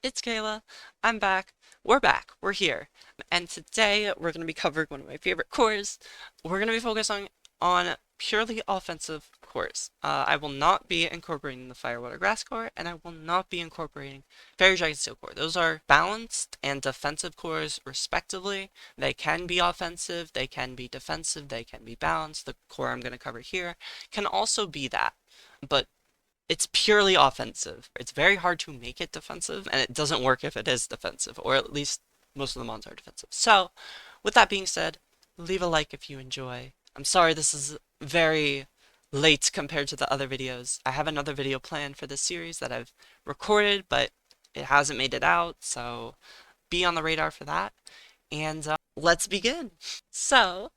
It's Kayla. I'm back. We're back. We're here. And today we're going to be covering one of my favorite cores. We're going to be focusing on purely offensive cores. I will not be incorporating the Fire Water Grass core, and I will not be incorporating Fairy Dragon Steel core. Those are balanced and defensive cores, respectively. They can be offensive, they can be defensive, they can be balanced. The core I'm going to cover here can also be that. But it's purely offensive. It's very hard to make it defensive, and it doesn't work if it is defensive, or at least most of the mons are defensive. So, with that being said, leave a like if you enjoy. I'm sorry this is very late compared to the other videos. I have another video planned for this series that I've recorded, but it hasn't made it out, so be on the radar for that. And let's begin. So,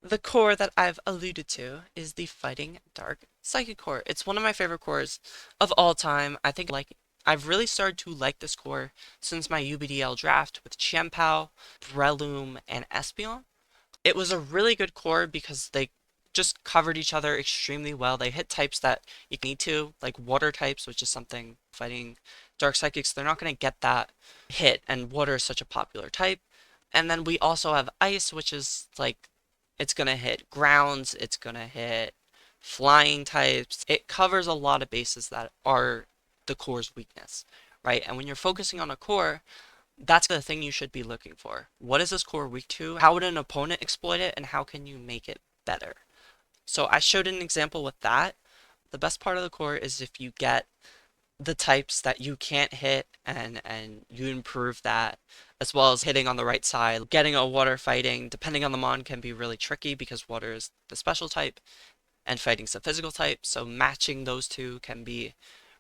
the core that I've alluded to is the Fighting Dark Psychic core. It's one of my favorite cores of all time. I think I've really started to like this core since my UBDL draft with Chien-Pao, Breloom, and Espeon. It was a really good core because they just covered each other extremely well. They hit types that you need to, like water types, which is something fighting Dark Psychics, they're not going to get that hit, and water is such a popular type. And then we also have ice, which is like it's gonna hit grounds, it's gonna hit flying types. It covers a lot of bases that are the core's weakness, right? And when you're focusing on a core, that's the thing you should be looking for. What is this core weak to? How would an opponent exploit it? And how can you make it better? So I showed an example with that. The best part of the core is if you get the types that you can't hit and you improve that, as well as hitting on the right side. Getting a water fighting, depending on the mon, can be really tricky because water is the special type and fighting's the physical type, so matching those two can be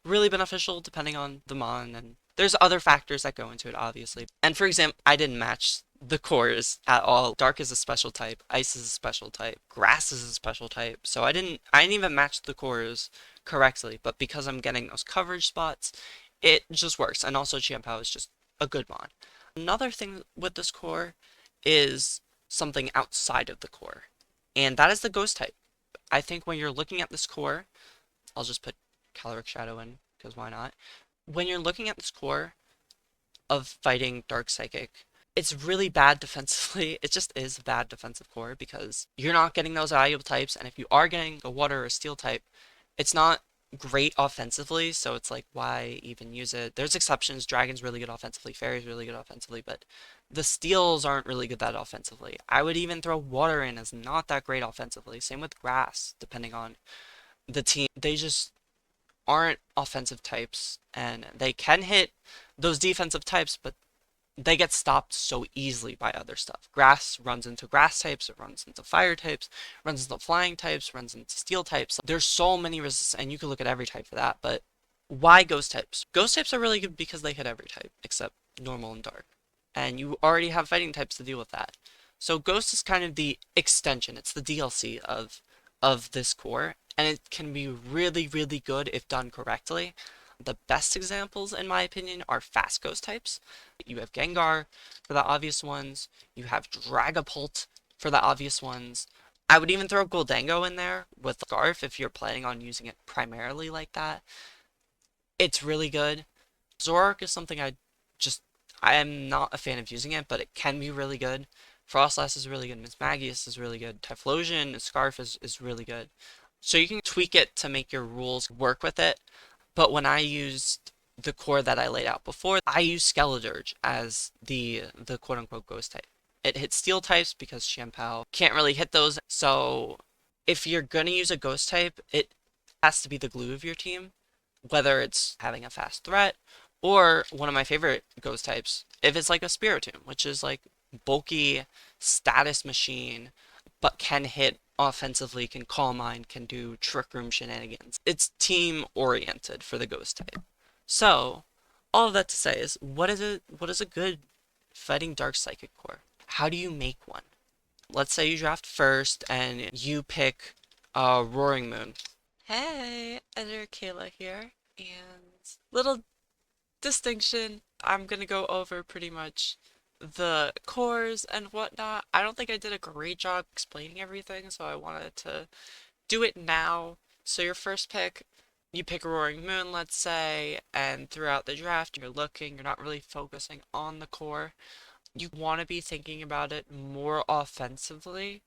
really beneficial depending on the mon, and there's other factors that go into it, obviously. And for example, I didn't match the cores at all. Dark is a special type, ice is a special type, grass is a special type, so I didn't even match the cores correctly, but because I'm getting those coverage spots, it just works. And also Chien-Pao is just a good mon. Another thing with this core is something outside of the core, and that is the ghost type. I think when you're looking at this core, I'll just put Caloric Shadow in, because why not? When you're looking at this core of fighting Dark Psychic, it's really bad defensively. It just is a bad defensive core because you're not getting those valuable types, and if you are getting a water or steel type, it's not great offensively, so it's like, why even use it? There's exceptions. Dragon's really good offensively, Fairy's really good offensively, but the steels aren't really good that offensively. I would even throw water in as not that great offensively. Same with grass, depending on the team. They just aren't offensive types, and they can hit those defensive types, but they get stopped so easily by other stuff. Grass runs into grass types, it runs into fire types, runs into flying types, runs into steel types. There's so many resists, and you can look at every type for that, but why ghost types? Ghost types are really good because they hit every type, except normal and dark. And you already have fighting types to deal with that. So ghost is kind of the extension, it's the DLC of this core, and it can be really, really good if done correctly. The best examples, in my opinion, are fast ghost types. You have Gengar for the obvious ones. You have Dragapult for the obvious ones. I would even throw Goldango in there with Scarf if you're planning on using it primarily like that. It's really good. Zoroark is something I am not a fan of using it, but it can be really good. Froslass is really good. Mismagius is really good. Typhlosion, Scarf is really good. So you can tweak it to make your rules work with it. But when I used the core that I laid out before, I used Skeledirge as the quote-unquote ghost type. It hits steel types because Chien-Pao can't really hit those. So if you're gonna use a ghost type, it has to be the glue of your team, whether it's having a fast threat or one of my favorite ghost types, if it's like a Spiritomb, which is like bulky status machine, but can hit offensively, can Calm Mind, can do Trick Room shenanigans. It's team oriented for the ghost type. So, all of that to say is, what is a good fighting Dark Psychic core? How do you make one? Let's say you draft first and you pick Roaring Moon. Hey, Editor Kayla here, and little distinction, I'm gonna go over pretty much the cores and whatnot. I don't think I did a great job explaining everything, so I wanted to do it now. So your first pick, you pick a Roaring Moon, let's say, and throughout the draft you're looking, you're not really focusing on the core. You want to be thinking about it more offensively.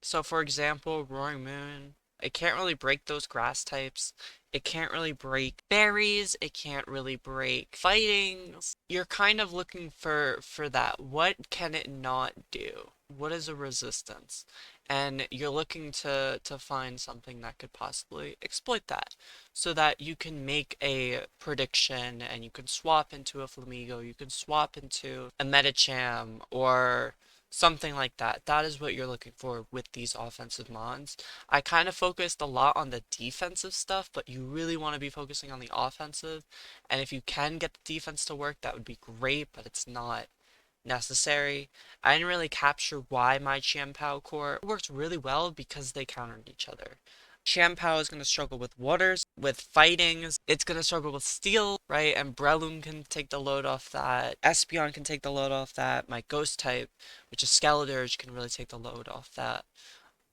So for example, Roaring Moon, it can't really break those grass types. It can't really break berries. It can't really break fightings. You're kind of looking for that. What can it not do? What is a resistance? And you're looking to find something that could possibly exploit that so that you can make a prediction and you can swap into a Flamigo, you can swap into a Medicham or something like that. That is what you're looking for with these offensive mons. I kind of focused a lot on the defensive stuff, but you really want to be focusing on the offensive. And if you can get the defense to work, that would be great, but it's not necessary. I didn't really capture why my Chien-Pao core worked really well because they countered each other. Chien-Pao is going to struggle with waters, with fightings. It's going to struggle with steel, right? And Breloom can take the load off that. Espeon can take the load off that. My ghost type, which is Skeledirge, can really take the load off that.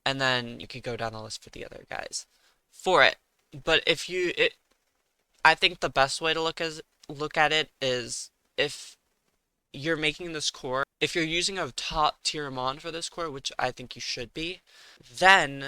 And then you could go down the list for the other guys for it. But I think the best way to look at it is if you're making this core, if you're using a top tier mon for this core, which I think you should be, then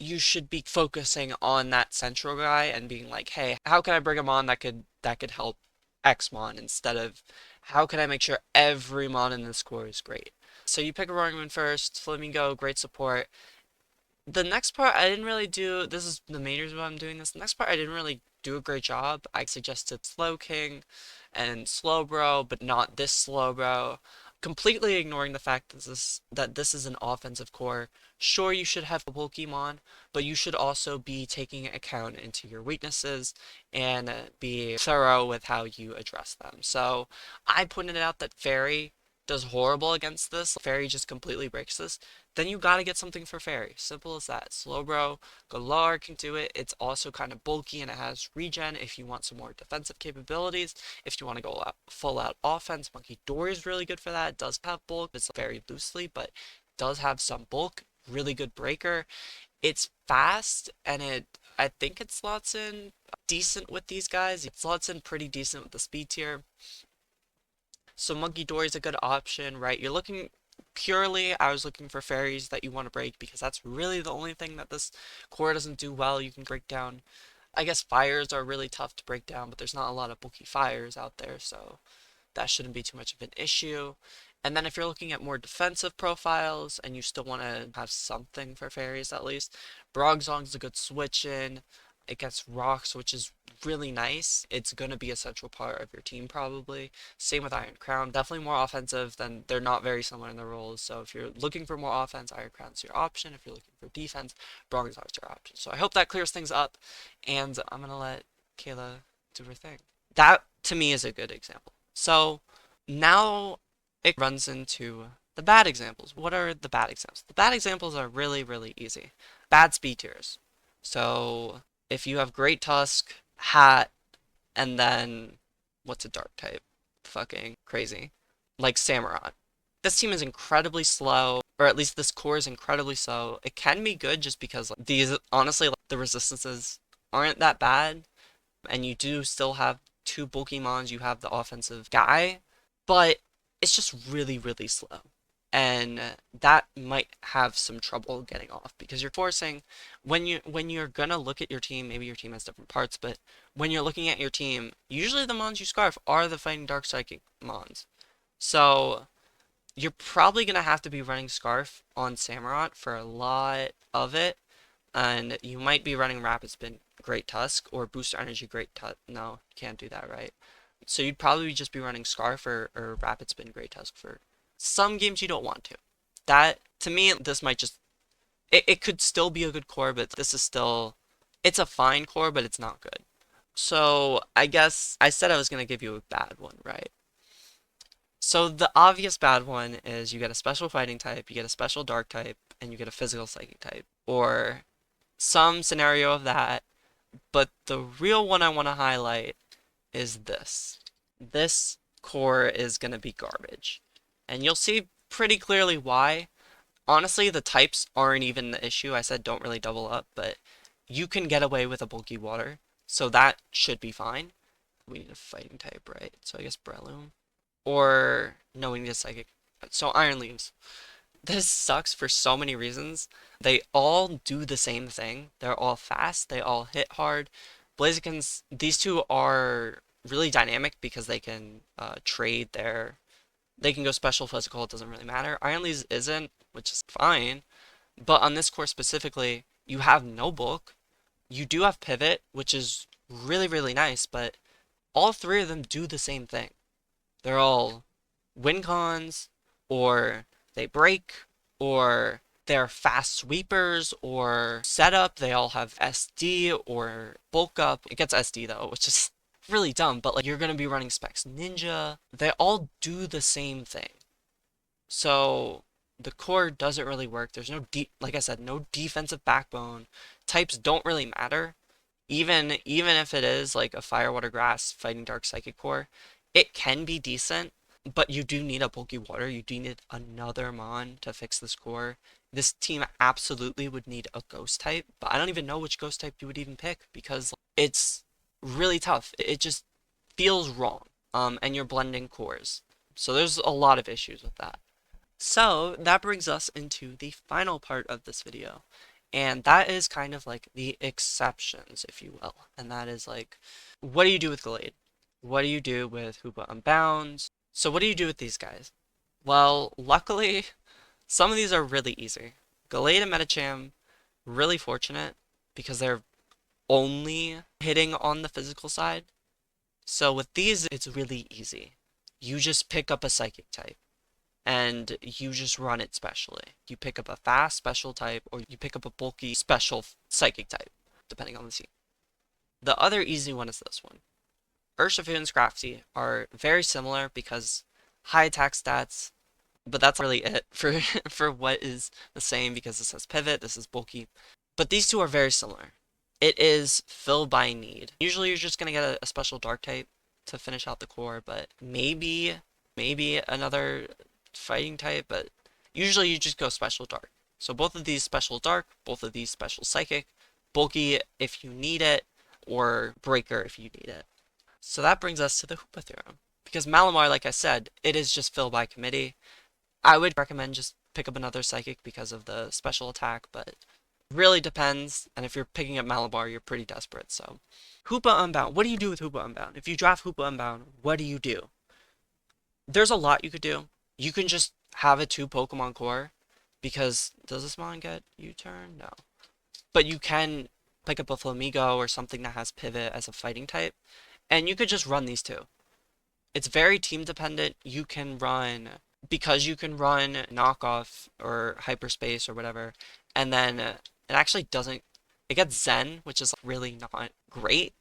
you should be focusing on that central guy and being like, hey, how can I bring him on that could help X mon instead of how can I make sure every mon in this core is great. So you pick a Roaring Moon first, Flamingo, great support. The next part I didn't really do, this is the main reason why I'm doing this. The next part I didn't really do a great job. I suggested Slowking and Slowbro, but not this Slowbro. Completely ignoring the fact that this is an offensive core. Sure, you should have a Pokemon, but you should also be taking account into your weaknesses and be thorough with how you address them. So I pointed out that Fairy does horrible against this. Fairy just completely breaks this. Then you gotta get something for Fairy. Simple as that. Slowbro, Galar can do it. It's also kind of bulky and it has regen if you want some more defensive capabilities. If you want to go out, full out offense, Munkidori is really good for that. It does have bulk. It's very loosely, but does have some bulk. Really good breaker. It's fast and I think it slots in decent with these guys. It slots in pretty decent with the speed tier. So Munkidori is a good option, right? You're looking purely, I was looking for fairies that you want to break because that's really the only thing that this core doesn't do well. You can break down. I guess fires are really tough to break down, but there's not a lot of bulky fires out there, so that shouldn't be too much of an issue. And then if you're looking at more defensive profiles and you still want to have something for fairies at least, Brogzong's a good switch in. It gets rocks, which is really nice. It's going to be a central part of your team probably. Same with Iron Crown. Definitely more offensive than they're not very similar in their roles. So if you're looking for more offense, Iron Crown's your option. If you're looking for defense, Brogzong's your option. So I hope that clears things up. And I'm going to let Kayla do her thing. That to me is a good example. So now it runs into the bad examples. What are the bad examples? The bad examples are really, really easy. Bad speed tiers. So if you have Great Tusk, Hat, and then what's a dark type? Fucking crazy. Like Samurott. This team is incredibly slow, or at least this core is incredibly slow. It can be good just because these, honestly, the resistances aren't that bad, and you do still have two bulky mons, you have the offensive guy, but it's just really, really slow. And that might have some trouble getting off because you're forcing when you're gonna look at your team, maybe your team has different parts, but when you're looking at your team, usually the mons you scarf are the fighting dark psychic mons. So you're probably gonna have to be running Scarf on Samurott for a lot of it, and you might be running Rapid Spin Great Tusk or Booster Energy Great Tusk. No, you can't do that, right? So you'd probably just be running Scarf or Rapid Spin Great Tusk for some games you don't want to. That, to me, this might just, it could still be a good core, but this is still, it's a fine core, but it's not good. So I guess I said I was going to give you a bad one, right? So the obvious bad one is you get a special fighting type, you get a special dark type, and you get a physical psychic type, or some scenario of that. But the real one I want to highlight is this. This core is going to be garbage. And you'll see pretty clearly why. Honestly, the types aren't even the issue. I said don't really double up, but you can get away with a bulky water, so that should be fine. We need a fighting type, right? So I guess Breloom. Or no, we need a psychic. So Iron Leaves. This sucks for so many reasons. They all do the same thing. They're all fast. They all hit hard. Blazikens, these two are really dynamic because they can trade their. They can go special, physical. It doesn't really matter. Iron Leaves isn't, which is fine. But on this course specifically, you have no bulk. You do have pivot, which is really, really nice. But all three of them do the same thing. They're all win cons, or they break, or they're fast sweepers, or setup. They all have SD or bulk up. It gets SD though, which is really dumb, but like you're gonna be running Specs Ninja. They all do the same thing. So the core doesn't really work. There's no like I said, no defensive backbone. Types don't really matter. Even if it is like a Fire, Water, Grass Fighting Dark Psychic core, it can be decent, but you do need a bulky water. You do need another Mon to fix this core. This team absolutely would need a ghost type, but I don't even know which ghost type you would even pick because it's really tough. It just feels wrong. And you're blending cores. So there's a lot of issues with that. So that brings us into the final part of this video. And that is kind of like the exceptions, if you will. And that is like, what do you do with Gallade? What do you do with Hoopa Unbound? So what do you do with these guys? Well, luckily, some of these are really easy. Gallade and Medicham, really fortunate because they're only hitting on the physical side. So with these, it's really easy. You just pick up a psychic type and you just run it specially. You pick up a fast special type or you pick up a bulky special psychic type, depending on the team. The other easy one is this one. Urshifu and Scrafty are very similar because high attack stats, but that's really it for for what is the same because this has pivot, this is bulky. But these two are very similar. It is fill by need. Usually you're just gonna get a special dark type to finish out the core, but maybe another fighting type, but usually you just go special dark. So both of these special dark, both of these special psychic, bulky if you need it, or breaker if you need it. So that brings us to the Hoopa theorem. Because Malamar, like I said, it is just fill by committee. I would recommend just pick up another psychic because of the special attack, but really depends. And if you're picking up Malabar, you're pretty desperate. So Hoopa Unbound. What do you do with Hoopa Unbound? If you draft Hoopa Unbound, what do you do? There's a lot you could do. You can just have a 2 Pokemon core because does this mon get U-turn? No. But you can pick up a Flamigo or something that has pivot as a fighting type. And you could just run these two. It's very team dependent. You can run, because you can run knockoff or hyperspace or whatever, and then it actually doesn't, it gets Zen, which is really not great,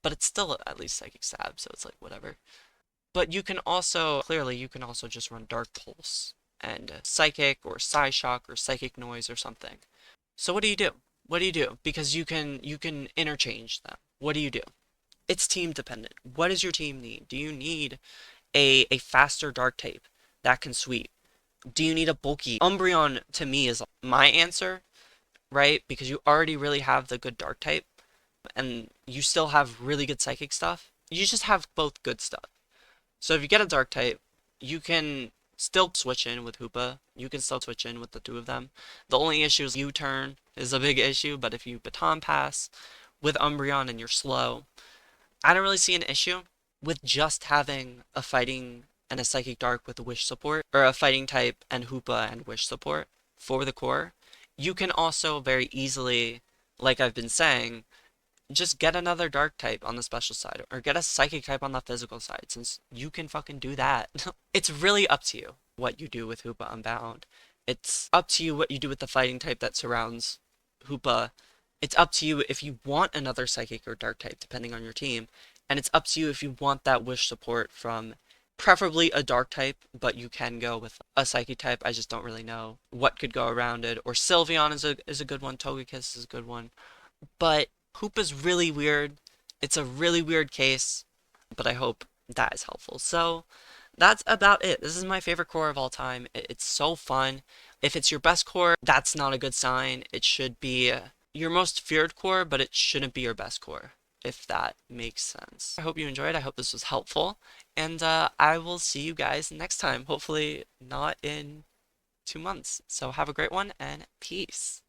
but it's still at least Psychic Stab, so it's like whatever. But you can also, clearly you can also just run Dark Pulse and Psychic or Psyshock or Psychic Noise or something. So what do you do? What do you do? Because you can interchange them. What do you do? It's team dependent. What does your team need? Do you need a faster dark type that can sweep? Do you need a bulky? Umbreon to me is my answer, right? Because you already really have the good dark type and you still have really good psychic stuff. You just have both good stuff. So if you get a dark type, you can still switch in with Hoopa. You can still switch in with the two of them. The only issue is U-turn is a big issue, but if you baton pass with Umbreon and you're slow, I don't really see an issue with just having a fighting and a psychic dark with a wish support, or a fighting type and Hoopa and wish support for the core. You can also very easily, like I've been saying, just get another dark type on the special side, or get a psychic type on the physical side, since you can fucking do that. It's really up to you what you do with Hoopa Unbound. It's up to you what you do with the fighting type that surrounds Hoopa. It's up to you if you want another psychic or dark type, depending on your team. And it's up to you if you want that wish support from preferably a dark type, but you can go with a psychic type. I just don't really know what could go around it. Or Sylveon is a good one. Togekiss is a good one. But Hoopa's really weird. It's a really weird case, but I hope that is helpful. So that's about it. This is my favorite core of all time. It's so fun. If it's your best core, that's not a good sign. It should be your most feared core, but it shouldn't be your best core, if that makes sense. I hope you enjoyed. I hope this was helpful, and I will see you guys next time. Hopefully not in 2 months. So have a great one and peace.